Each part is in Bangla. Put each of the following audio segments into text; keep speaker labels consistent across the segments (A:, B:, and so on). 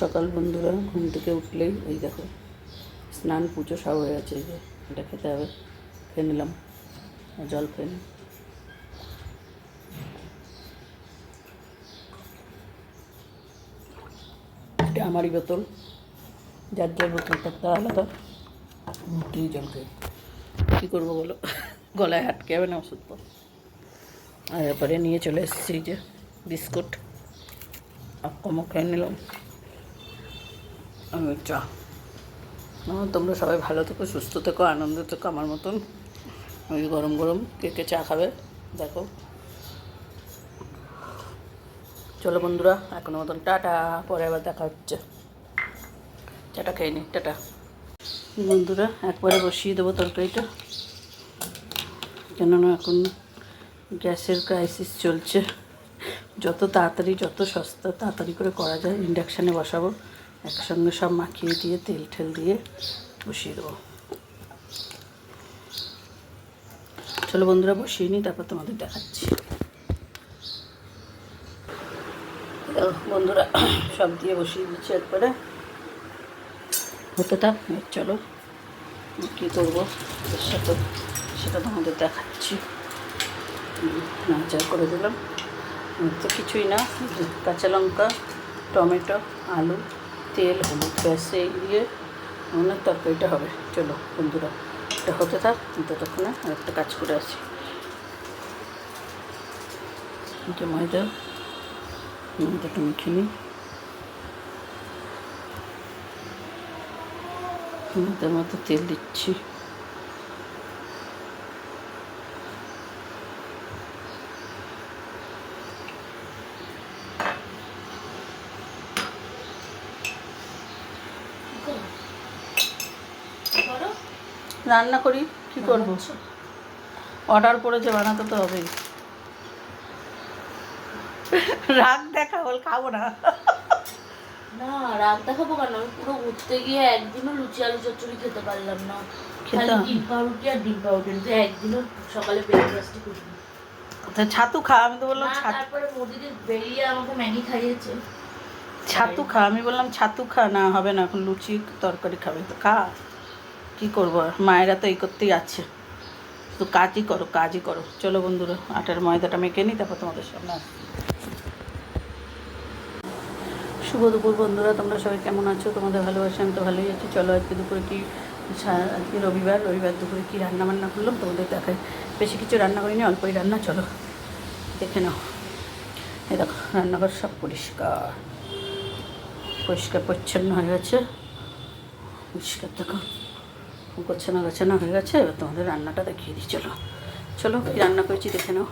A: সকাল বন্ধুরা, ঘুম থেকে উঠলেই এই দেখো স্নান পুজো সব হয়ে গেছে। এই যে এটা খেতে হবে, খেয়ে নিলাম, জল খেয়ে নিই। এটা আমারই বোতল, যার যার বোতল থাকতে আলাদা, মুখেই জল খেয়ে কী করবো বলো, গলায় আটকে যাবে না ওষুধ পর। আর এরপরে নিয়ে চলে এসেছি যে বিস্কুট, কমও খেয়ে নিলাম, আমি চা। তোমরা সবাই ভালো থেকো, সুস্থ থেকো, আনন্দ থেকো আমার মতন। ওই গরম গরম কে কে চা খাবে দেখো। চলো বন্ধুরা, এখনো মতন টাটা, পরে আবার দেখা হচ্ছে। চাটা খেয়ে নি, টাটা বন্ধুরা। একবারে বসিয়ে দেবো তরকারিটা, কেননা এখন গ্যাসের ক্রাইসিস চলছে। যত তাড়াতাড়ি, যত সস্তা তাড়াতাড়ি করে করা যায় ইন্ডাকশানে বসাবো। একসঙ্গে সব মাখিয়ে দিয়ে তেল ঠেল দিয়ে বসিয়ে দেবো। চলো বন্ধুরা বসিয়ে নিই, তারপর তোমাদের দেখাচ্ছি। বন্ধুরা সব দিয়ে বসিয়ে দিচ্ছি একবারে, হতে থাক। চলো কী করবো এর সাথে সেটা তোমাদের দেখাচ্ছি। নাচা করে দিলাম, তো কিছুই না, কাঁচা লঙ্কা, টমেটো, আলু, তেল, হলুদ, ব্যাস এই দিয়ে আমার তরকারিটা হবে। চলো বন্ধুরা এটা হতে থাক, ততক্ষণে আর একটা কাজ করে আসি। ময়দাটা মেখে নিই, ময়দার মধ্যে তেল দিচ্ছি। রান্না করি, কী করবো, অর্ডার করেছে, বানাতে তো হবেই। রাগ দেখা বল, খাবো না।
B: না রাগ দেখাবো কেন, আমি পুরো ঘুরতে গিয়ে একদিনও লুচি আলু চচ্চড়ি খেতে পারলাম না, খালি ডিম পাউরুটি আর ডিম পাউরুটি, যে একদিনও সকালে ব্রেকফাস্টই করিনি।
A: ছাতু খা, আমি তো বললাম
B: তারপরে মোদিদি বেরিয়ে আমাকে ম্যাগি খাইয়েছে।
A: ছাতু খা, আমি বললাম ছাতু খা, না হবে না, এখন লুচি তরকারি খাবে তো খা। কী করবো, মায়েরা তো এই করতেই আছে, তো কাজই করো, কাজই করো। চলো বন্ধুরা আটার ময়দাটা মেখে নিই, তারপর তোমাদের সামনে আসছি। শুভ দুপুর বন্ধুরা, তোমরা সবাই কেমন আছো? তোমাদের ভালোবাসা, আমি তো ভালোই আছি। চলো আজকে দুপুরে কি, আজকে রবিবার দুপুরে কী রান্না বান্না করলাম তোমাদের দেখাই। বেশি কিছু রান্না করিনি, অল্পই রান্না, চলো দেখে নাও। এই দেখো রান্নাঘর সব পরিষ্কার পরিষ্কার পরিচ্ছন্ন হয়ে গেছে, পরিষ্কার দেখো, গোছানো গোছানো হয়ে গেছে। এবার তোমাদের রান্নাটা দেখিয়ে দিই। চলো চলো কী রান্না করেছি দেখে নাও।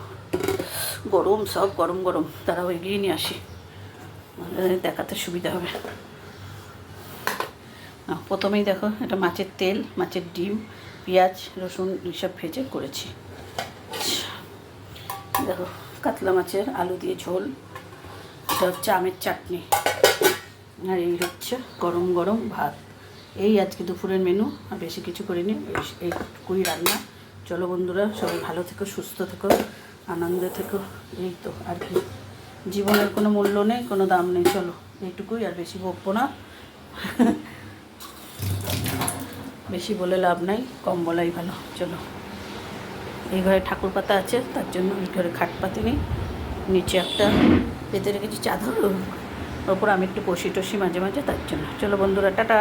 A: গরম, সব গরম গরম, তারাও এগিয়ে নিয়ে আসি, দেখাতে সুবিধা হবে। প্রথমেই দেখো, এটা মাছের তেল, মাছের ডিম, পেঁয়াজ, রসুন এইসব ভেজে করেছি। দেখো কাতলা মাছের আলু দিয়ে ঝোল, এটা হচ্ছে আমের চাটনি, আর এই হচ্ছে গরম গরম ভাত। এই আজকে দুপুরের মেনু, আর বেশি কিছু করিনি, এইটুকুই রান্না। চলো বন্ধুরা সবাই ভালো থেকো, সুস্থ থেকো, আনন্দে থেকো। এই তো আর কি, জীবনের কোনো মূল্য নেই, কোনো দাম নেই। চলো এইটুকুই, আর বেশি বকবো না, বেশি বলে লাভ নাই, কম বলাই ভালো। চলো, এই ঘরে ঠাকুর পাতা আছে, তার জন্য এই ঘরে খাট পাতি নেই, নিচে একটা পেতে রেখেছি চাদর, ওর ওপর আমি একটু বসি টসি মাঝে মাঝে, তার জন্য। চলো বন্ধুরা টাটা।